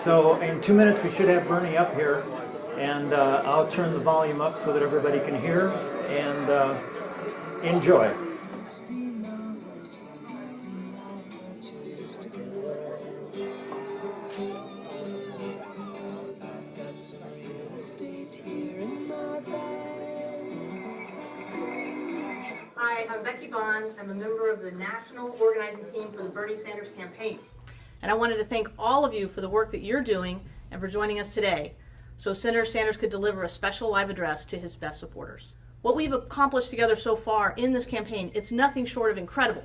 So in 2 minutes we should have Bernie up here, and I'll turn the volume up so that everybody can hear and enjoy. Hi, I'm Becky Bond. I'm a member of the national organizing team for the Bernie Sanders campaign. And I wanted to thank all of you for the work that you're doing and for joining us today so Senator Sanders could deliver a special live address to his best supporters. What we've accomplished together so far in this campaign, it's nothing short of incredible.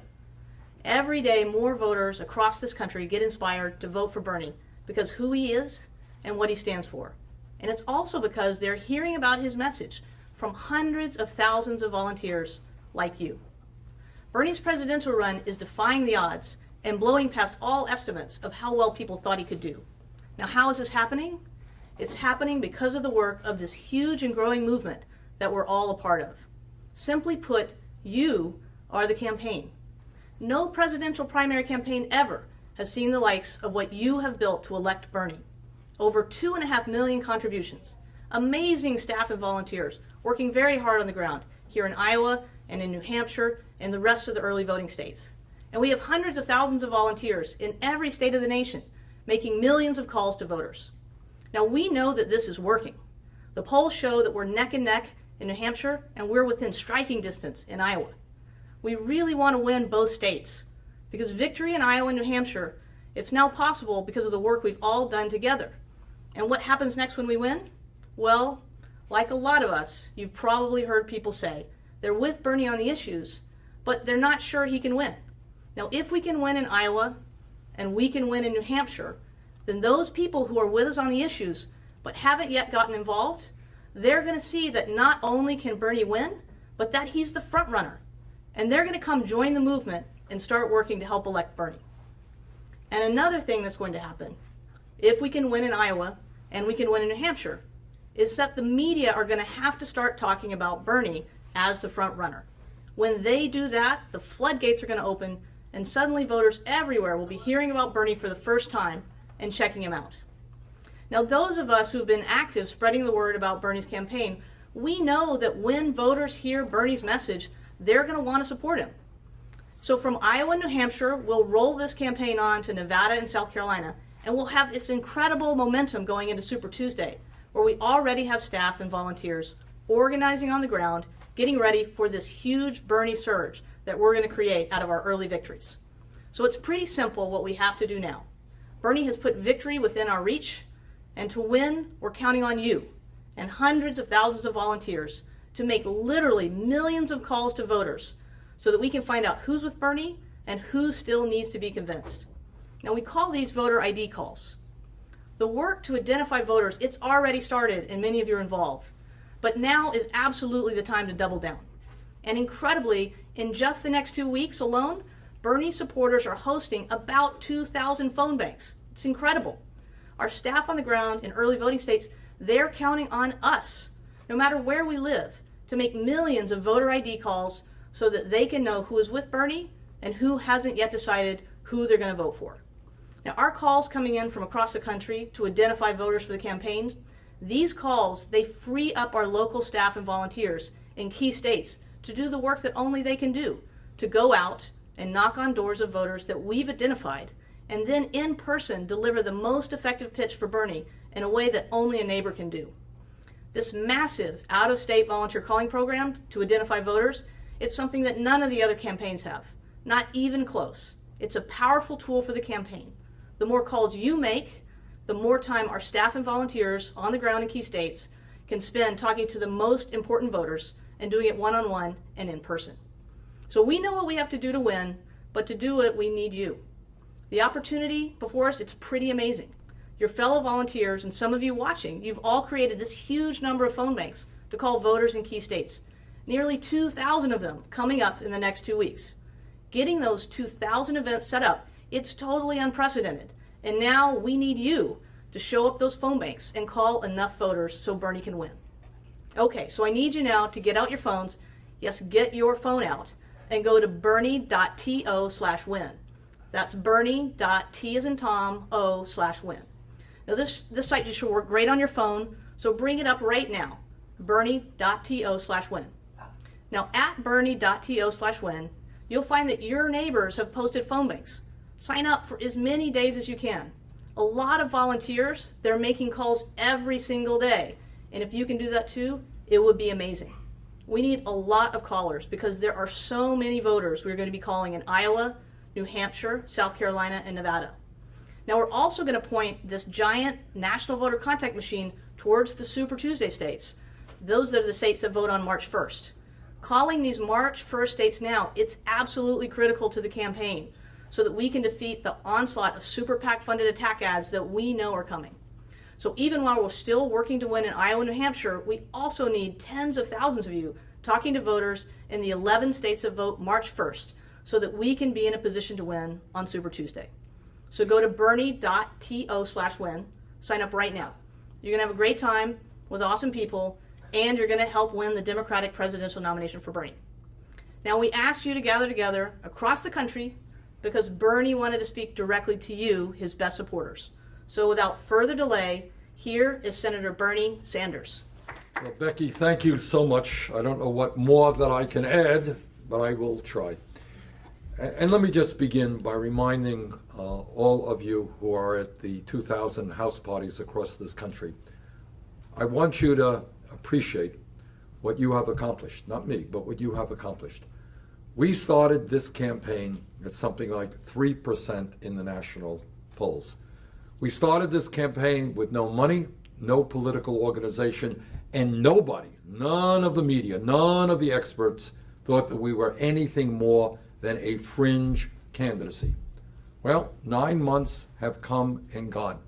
Every day, more voters across this country get inspired to vote for Bernie because who he is and what he stands for. And it's also because they're hearing about his message from hundreds of thousands of volunteers like you. Bernie's presidential run is defying the odds and blowing past all estimates of how well people thought he could do. Now, how is this happening? It's happening because of the work of this huge and growing movement that we're all a part of. Simply put, you are the campaign. No presidential primary campaign ever has seen the likes of what you have built to elect Bernie. Over 2.5 million contributions, amazing staff and volunteers working very hard on the ground here in Iowa and in New Hampshire and the rest of the early voting states. And we have hundreds of thousands of volunteers in every state of the nation making millions of calls to voters. Now, we know that this is working. The polls show that we're neck and neck in New Hampshire and we're within striking distance in Iowa. We really want to win both states because victory in Iowa and New Hampshire, it's now possible because of the work we've all done together. And what happens next when we win? Well, like a lot of us, you've probably heard people say they're with Bernie on the issues, but they're not sure he can win. Now, if we can win in Iowa and we can win in New Hampshire, then those people who are with us on the issues but haven't yet gotten involved, they're going to see that not only can Bernie win, but that he's the front runner. And they're going to come join the movement and start working to help elect Bernie. And another thing that's going to happen, if we can win in Iowa and we can win in New Hampshire, is that the media are going to have to start talking about Bernie as the front runner. When they do that, the floodgates are going to open and suddenly voters everywhere will be hearing about Bernie for the first time and checking him out. Now, those of us who've been active spreading the word about Bernie's campaign, we know that when voters hear Bernie's message, they're going to want to support him. So from Iowa and New Hampshire, we'll roll this campaign on to Nevada and South Carolina, and we'll have this incredible momentum going into Super Tuesday, where we already have staff and volunteers organizing on the ground, getting ready for this huge Bernie surge that we're going to create out of our early victories. So it's pretty simple what we have to do now. Bernie has put victory within our reach, and to win, we're counting on you and hundreds of thousands of volunteers to make literally millions of calls to voters so that we can find out who's with Bernie and who still needs to be convinced. Now, we call these voter ID calls. The work to identify voters, it's already started and many of you are involved. But now is absolutely the time to double down. And incredibly, in just the next 2 weeks alone, Bernie supporters are hosting about 2,000 phone banks. It's incredible. Our staff on the ground in early voting states, they're counting on us, no matter where we live, to make millions of voter ID calls so that they can know who is with Bernie and who hasn't yet decided who they're going to vote for. Now, our calls coming in from across the country to identify voters for the campaigns, these calls, they free up our local staff and volunteers in key states to do the work that only they can do, to go out and knock on doors of voters that we've identified, and then in person deliver the most effective pitch for Bernie in a way that only a neighbor can do. This massive out-of-state volunteer calling program to identify voters, it's something that none of the other campaigns have, not even close. It's a powerful tool for the campaign. The more calls you make, the more time our staff and volunteers on the ground in key states can spend talking to the most important voters and doing it one-on-one and in person. So we know what we have to do to win, but to do it, we need you. The opportunity before us, it's pretty amazing. Your fellow volunteers and some of you watching, you've all created this huge number of phone banks to call voters in key states. Nearly 2,000 of them coming up in the next 2 weeks. Getting those 2,000 events set up, it's totally unprecedented. And now we need you to show up those phone banks and call enough voters so Bernie can win. Okay, so I need you now to get out your phones. Yes, get your phone out and go to bernie.to/win. That's bernie.t as in Tom, o/win. Now this site just should work great on your phone, so bring it up right now, bernie.to/win. Now at bernie.to/win, you'll find that your neighbors have posted phone banks. Sign up for as many days as you can. A lot of volunteers, they're making calls every single day. And if you can do that too, it would be amazing. We need a lot of callers because there are so many voters we're going to be calling in Iowa, New Hampshire, South Carolina, and Nevada. Now we're also going to point this giant national voter contact machine towards the Super Tuesday states. Those are the states that vote on March 1st. Calling these March 1st states now, it's absolutely critical to the campaign so that we can defeat the onslaught of super PAC funded attack ads that we know are coming. So even while we're still working to win in Iowa and New Hampshire, we also need tens of thousands of you talking to voters in the 11 states that vote March 1st so that we can be in a position to win on Super Tuesday. So go to bernie.to/win, sign up right now. You're going to have a great time with awesome people, and you're going to help win the Democratic presidential nomination for Bernie. Now we asked you to gather together across the country because Bernie wanted to speak directly to you, his best supporters. So without further delay, here is Senator Bernie Sanders. Well, Becky, thank you so much. I don't know what more that I can add, but I will try. And let me just begin by reminding all of you who are at the 2,000 house parties across this country, I want you to appreciate what you have accomplished. Not me, but what you have accomplished. We started this campaign at something like 3% in the national polls. We started this campaign with no money, no political organization, and nobody, none of the media, none of the experts thought that we were anything more than a fringe candidacy. Well, 9 months have come and gone.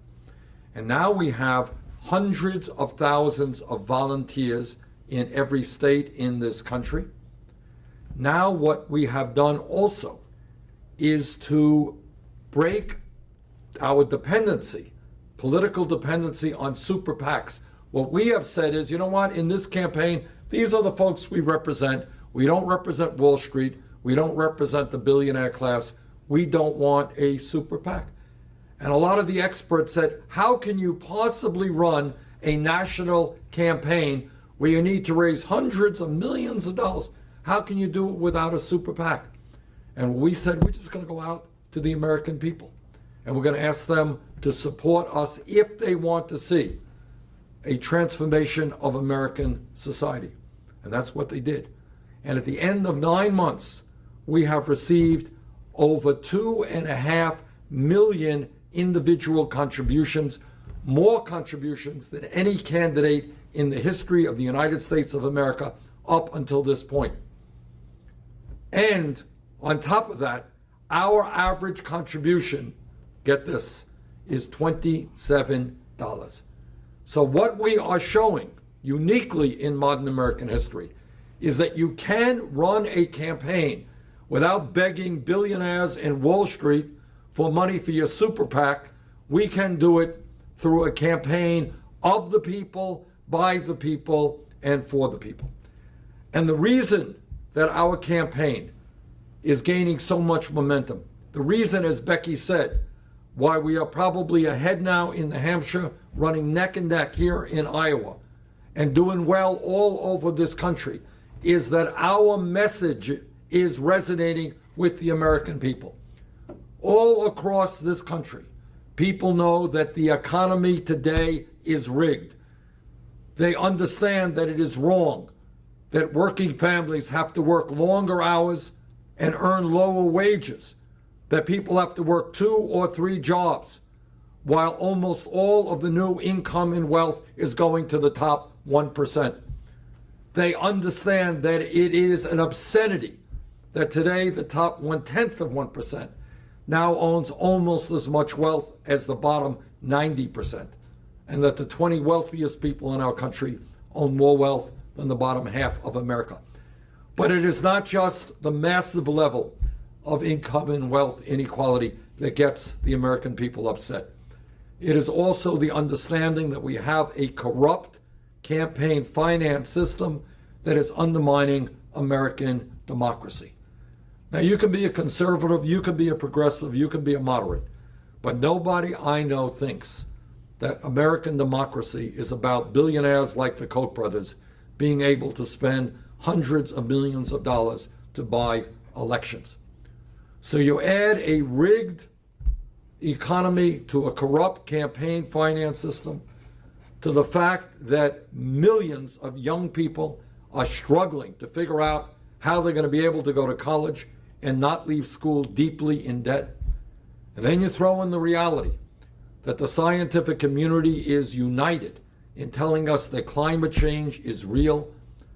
And now we have hundreds of thousands of volunteers in every state in this country. Now what we have done also is to break our dependency, political dependency on super PACs. What we have said is, you know what, in this campaign, these are the folks we represent. We don't represent Wall Street. We don't represent the billionaire class. We don't want a super PAC. And a lot of the experts said, how can you possibly run a national campaign where you need to raise hundreds of millions of dollars? How can you do it without a super PAC? And we said, we're just going to go out to the American people. And we're going to ask them to support us if they want to see a transformation of American society. And that's what they did. And at the end of 9 months, we have received over 2.5 million individual contributions, more contributions than any candidate in the history of the United States of America up until this point. And on top of that, our average contribution, get this, is $27. So what we are showing uniquely in modern American history is that you can run a campaign without begging billionaires in Wall Street for money for your super PAC. We can do it through a campaign of the people, by the people, and for the people. And the reason that our campaign is gaining so much momentum, the reason, as Becky said, why we are probably ahead now in New Hampshire, running neck and neck here in Iowa, and doing well all over this country, is that our message is resonating with the American people. All across this country, people know that the economy today is rigged. They understand that it is wrong, that working families have to work longer hours and earn lower wages, that people have to work 2 or 3 jobs, while almost all of the new income and wealth is going to the top 1%. They understand that it is an obscenity that today the top 1/10 of 1% now owns almost as much wealth as the bottom 90%, and that the 20 wealthiest people in our country own more wealth than the bottom half of America. But it is not just the massive level of income and wealth inequality that gets the American people upset. It is also the understanding that we have a corrupt campaign finance system that is undermining American democracy. Now, you can be a conservative, you can be a progressive, you can be a moderate, but nobody I know thinks that American democracy is about billionaires like the Koch brothers being able to spend hundreds of millions of dollars to buy elections. So you add a rigged economy to a corrupt campaign finance system, to the fact that millions of young people are struggling to figure out how they're going to be able to go to college and not leave school deeply in debt. And then you throw in the reality that the scientific community is united in telling us that climate change is real,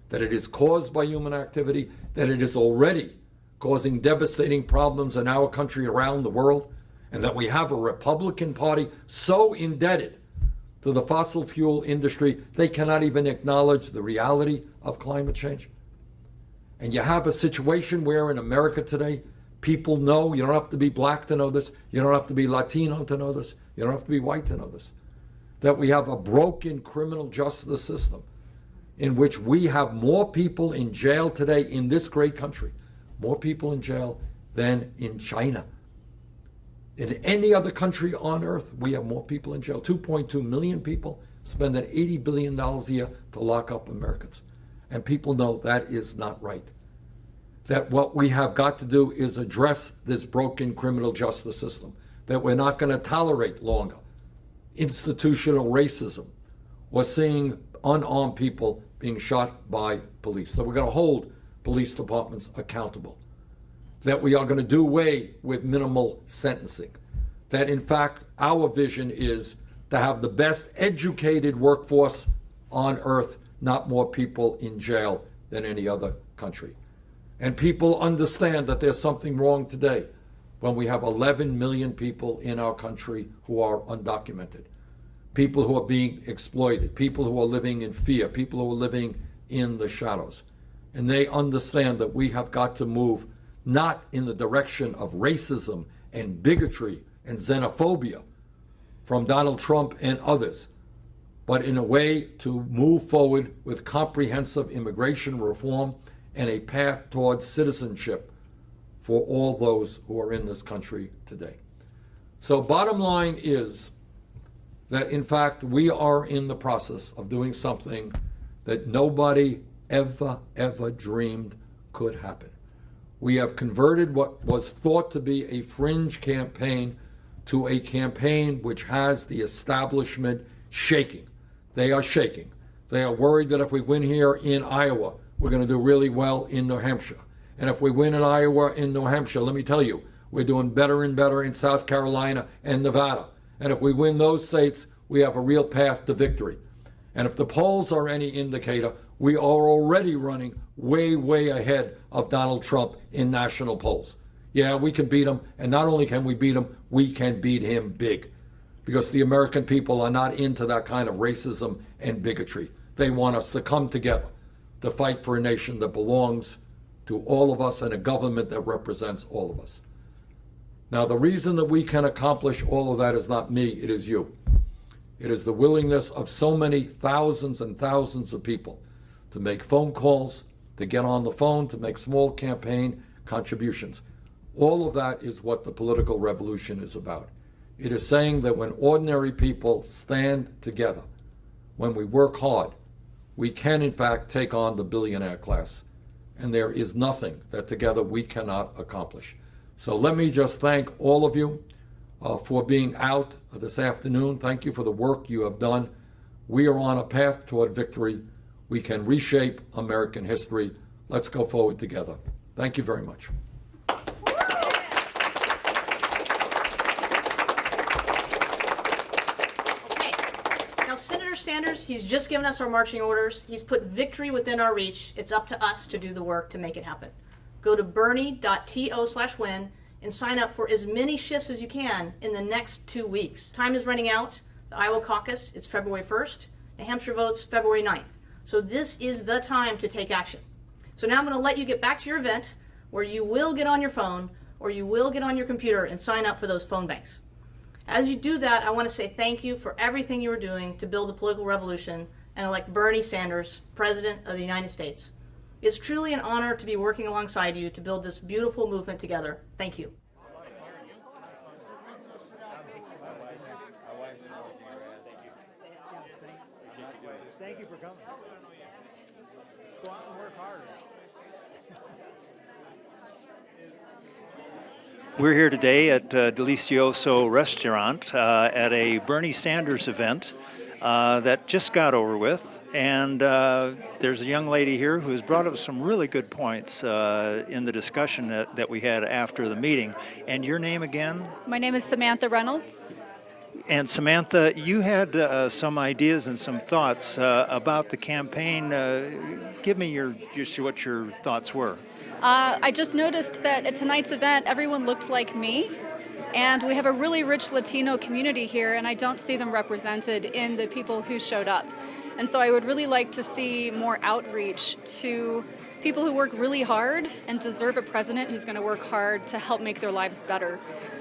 that it is caused by human activity, that it is already causing devastating problems in our country around the world, and that we have a Republican Party so indebted to the fossil fuel industry they cannot even acknowledge the reality of climate change. And you have a situation where in America today, people know, you don't have to be black to know this, you don't have to be Latino to know this, you don't have to be white to know this, that we have a broken criminal justice system in which we have more people in jail today in this great country, more people in jail than in China. In any other country on earth, we have more people in jail. 2.2 million people, spending $80 billion a year to lock up Americans. And people know that is not right. That what we have got to do is address this broken criminal justice system. That we're not going to tolerate longer institutional racism or seeing unarmed people being shot by police. That we're going to hold police departments accountable. That we are going to do away with minimal sentencing. That in fact, our vision is to have the best educated workforce on earth, not more people in jail than any other country. And people understand that there's something wrong today when we have 11 million people in our country who are undocumented, people who are being exploited, people who are living in fear, people who are living in the shadows. And they understand that we have got to move not in the direction of racism and bigotry and xenophobia from Donald Trump and others, but in a way to move forward with comprehensive immigration reform and a path towards citizenship for all those who are in this country today. So bottom line is that in fact we are in the process of doing something that nobody ever dreamed could happen. We have converted what was thought to be a fringe campaign to a campaign which has the establishment shaking. They are shaking. They are worried that if we win here in Iowa, we're going to do really well in New Hampshire. And if we win in Iowa and New Hampshire, let me tell you, we're doing better and better in South Carolina and Nevada. And if we win those states, we have a real path to victory. And if the polls are any indicator, we are already running way ahead of Donald Trump in national polls. Yeah, we can beat him, and not only can we beat him, we can beat him big. Because the American people are not into that kind of racism and bigotry. They want us to come together to fight for a nation that belongs to all of us and a government that represents all of us. Now, the reason that we can accomplish all of that is not me, it is you. It is the willingness of so many thousands and thousands of people to make phone calls, to get on the phone, to make small campaign contributions. All of that is what the political revolution is about. It is saying that when ordinary people stand together, when we work hard, we can in fact take on the billionaire class. And there is nothing that together we cannot accomplish. So let me just thank all of you for being out this afternoon. Thank you for the work you have done. We are on a path toward victory. We can reshape American history. Let's go forward together. Thank you very much. Senator Sanders, he's just given us our marching orders. He's put victory within our reach. It's up to us to do the work to make it happen. Go to bernie.to/win and sign up for as many shifts as you can in the next 2 weeks. Time is running out. The Iowa caucus is February 1st. New Hampshire votes February 9th. So this is the time to take action. So now I'm going to let you get back to your event where you will get on your phone or you will get on your computer and sign up for those phone banks. As you do that, I want to say thank you for everything you are doing to build the political revolution and elect Bernie Sanders, President of the United States. It's truly an honor to be working alongside you to build this beautiful movement together. Thank you. We're here today at Delicioso Restaurant at a Bernie Sanders event that just got over with. And there's a young lady here who has brought up some really good points in the discussion that we had after the meeting. And your name again? My name is Samantha Reynolds. And Samantha, you had some ideas and some thoughts about the campaign. Give me what your thoughts were. I just noticed that at tonight's event, everyone looked like me. And we have a really rich Latino community here, and I don't see them represented in the people who showed up. And so I would really like to see more outreach to people who work really hard and deserve a president who's going to work hard to help make their lives better.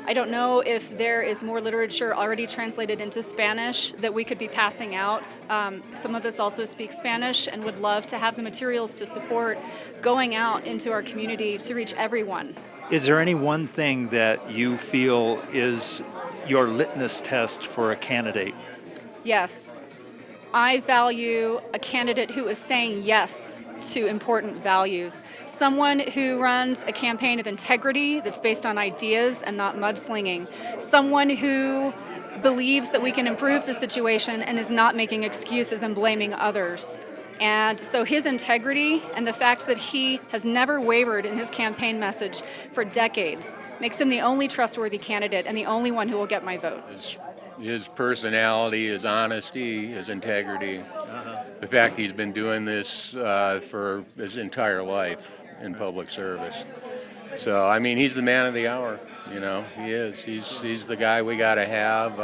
I don't know if there is more literature already translated into Spanish that we could be passing out. Some of us also speak Spanish and would love to have the materials to support going out into our community to reach everyone. Is there any one thing that you feel is your litmus test for a candidate? Yes. I value a candidate who is saying yes to important values. Someone who runs a campaign of integrity that's based on ideas and not mudslinging. Someone who believes that we can improve the situation and is not making excuses and blaming others. And so his integrity and the fact that he has never wavered in his campaign message for decades makes him the only trustworthy candidate and the only one who will get my vote. His personality, his honesty, his integrity, the fact he's been doing this for his entire life in public service. So, I mean, he's the man of the hour, you know, he is. He's the guy we got to have.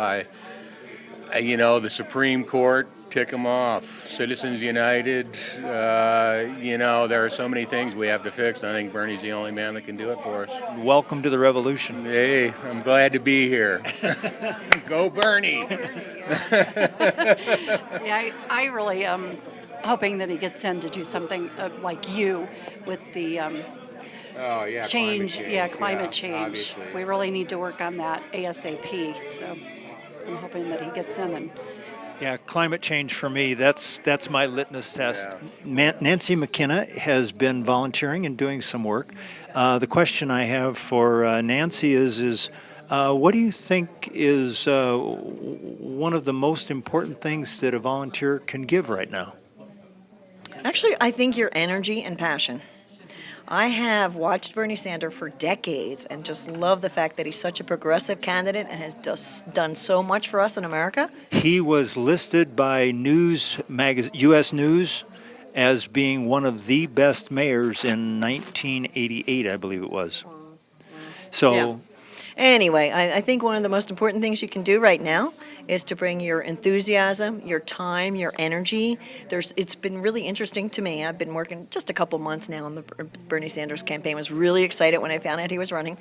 The Supreme Court, tick him off. Citizens United, there are so many things we have to fix. I think Bernie's the only man that can do it for us. Welcome to the revolution. Hey, I'm glad to be here. Go Bernie! Yeah, I really am hoping that he gets in to do something like you with the Oh, yeah, change. Climate change. Obviously. We really need to work on that ASAP. So I'm hoping that he gets in and. Yeah, climate change for me, that's my litmus test. Yeah. Nancy McKenna has been volunteering and doing some work. The question I have for Nancy is what do you think is one of the most important things that a volunteer can give right now? Actually, I think your energy and passion. I have watched Bernie Sanders for decades and just love the fact that he's such a progressive candidate and has just done so much for us in America. He was listed by U.S. News as being one of the best mayors in 1988, I believe it was. So. Yeah. Anyway, I think one of the most important things you can do right now is to bring your enthusiasm, your time, your energy. It's been really interesting to me. I've been working just a couple months now on the Bernie Sanders campaign. I was really excited when I found out he was running.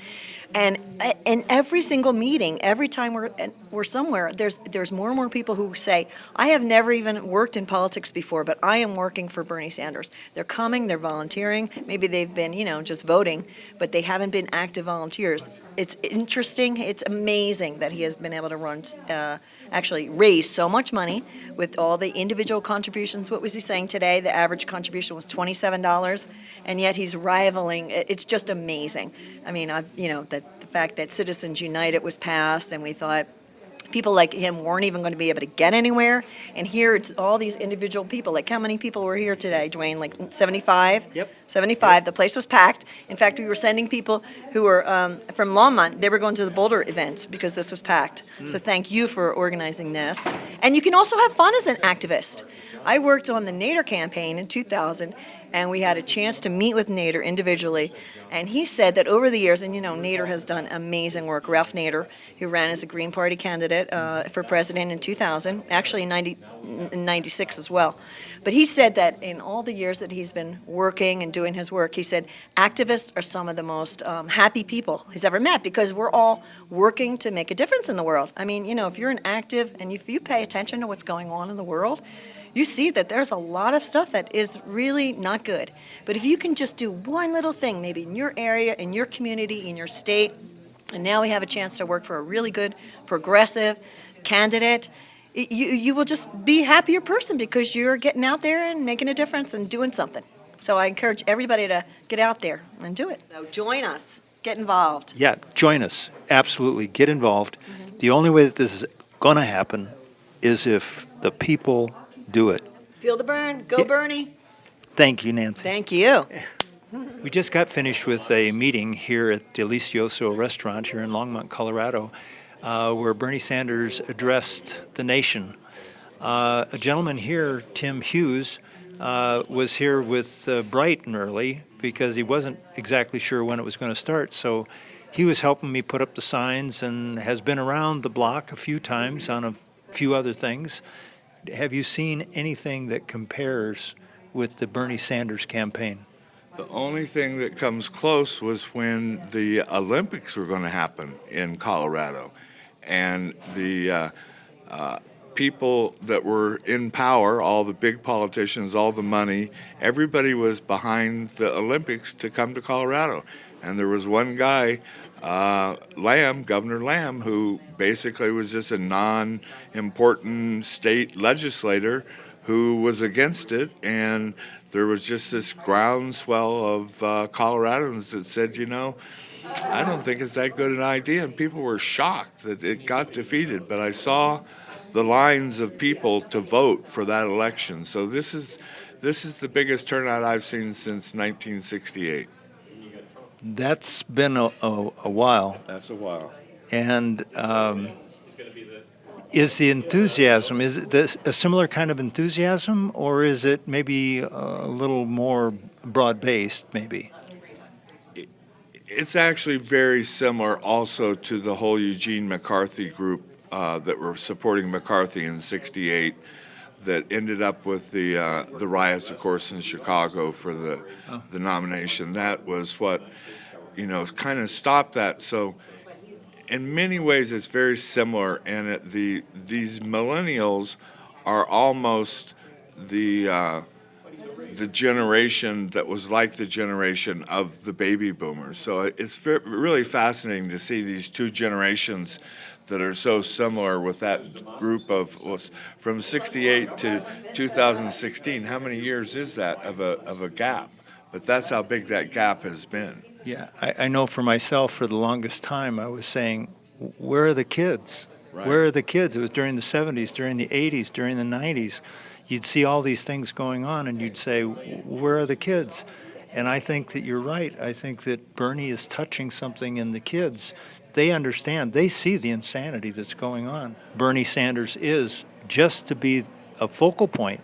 And in every single meeting, every time we're somewhere, there's more and more people who say, I have never even worked in politics before, but I am working for Bernie Sanders. They're coming, they're volunteering. Maybe they've been, just voting, but they haven't been active volunteers. It's interesting. It's amazing that he has been able to actually raise so much money with all the individual contributions. What was he saying today? The average contribution was $27, and yet he's rivaling. It's just amazing. I mean, the fact that Citizens United was passed, and we thought people like him weren't even going to be able to get anywhere. And here it's all these individual people. Like, how many people were here today, Dwayne? Like 75? Yep. 75. Yep. The place was packed. In fact, we were sending people who were from Longmont. They were going to the Boulder events because this was packed. So thank you for organizing this. And you can also have fun as an activist. I worked on the Nader campaign in 2000, and we had a chance to meet with Nader individually. And he said that over the years, and Nader has done amazing work. Ralph Nader, who ran as a Green Party candidate for president in 2000, actually in 96 as well. But he said that in all the years that he's been working and doing his work, he said activists are some of the most happy people he's ever met because we're all working to make a difference in the world. I mean, if you're an active and if you pay attention to what's going on in the world, you see that there's a lot of stuff that is really not good. But if you can just do one little thing, maybe in your area, in your community, in your state, and now we have a chance to work for a really good, progressive candidate, you will just be a happier person because you're getting out there and making a difference and doing something. So I encourage everybody to get out there and do it. So join us. Get involved. Yeah, join us. Absolutely. Get involved. The only way that this is going to happen is if the people do it. Feel the burn. Go, Yeah. Bernie. Thank you, Nancy. Thank you. We just got finished with a meeting here at Delicioso Restaurant here in Longmont, Colorado, where Bernie Sanders addressed the nation. A gentleman here, Tim Hughes, was here with bright and early because he wasn't exactly sure when it was going to start. So he was helping me put up the signs and has been around the block a few times on a few other things. Have you seen anything that compares with the Bernie Sanders campaign? The only thing that comes close was when the Olympics were going to happen in Colorado. And the people that were in power, all the big politicians, all the money, everybody was behind the Olympics to come to Colorado. And there was one guy, Governor Lamb, who basically was just a non-important state legislator who was against it. And there was just this groundswell of Coloradans that said, you know, I don't think it's that good an idea. And people were shocked that it got defeated. But I saw the lines of people to vote for that election. So this is the biggest turnout I've seen since 1968. That's been a while. That's a while. And is the enthusiasm, is it a similar kind of enthusiasm, or is it maybe a little more broad-based, maybe? It's actually very similar also to the whole Eugene McCarthy group that were supporting McCarthy in '68 that ended up with the riots, of course, in Chicago for the nomination. That was what, you know, kind of stopped that. So in many ways, it's very similar, and these millennials are almost the generation that was like the generation of the baby boomers. So it's really fascinating to see these two generations that are so similar with that group of from '68 to 2016. How many years is that of a gap? But that's how big that gap has been. Yeah, I know for myself, for the longest time, I was saying, where are the kids? Right. Where are the kids? It was during the 70s, during the 80s, during the 90s. You'd see all these things going on, and you'd say, where are the kids? And I think that you're right. I think that Bernie is touching something in the kids. They understand. They see the insanity that's going on. Bernie Sanders is just to be a focal point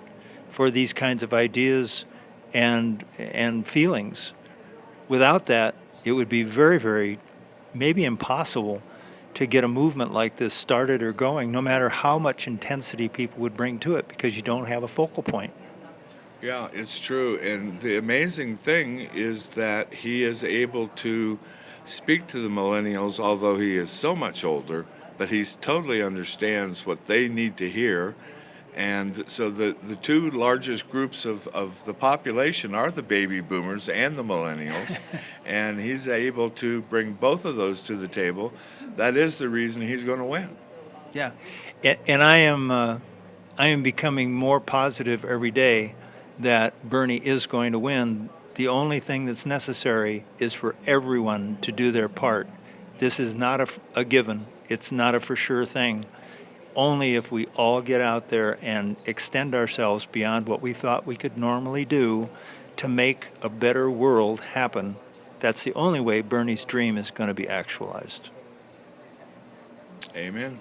for these kinds of ideas and feelings. Without that, it would be very, very, maybe impossible to get a movement like this started or going, no matter how much intensity people would bring to it, because you don't have a focal point. Yeah, it's true. And the amazing thing is that he is able to speak to the millennials, although he is so much older, but he totally understands what they need to hear. And so the two largest groups of the population are the baby boomers and the millennials. And he's able to bring both of those to the table. That is the reason he's going to win. Yeah, and I am becoming more positive every day that Bernie is going to win. The only thing that's necessary is for everyone to do their part. This is not a given. It's not a for sure thing. Only if we all get out there and extend ourselves beyond what we thought we could normally do to make a better world happen. That's the only way Bernie's dream is going to be actualized. Amen.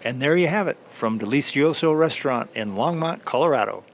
And there you have it from Delicioso Restaurant in Longmont, Colorado.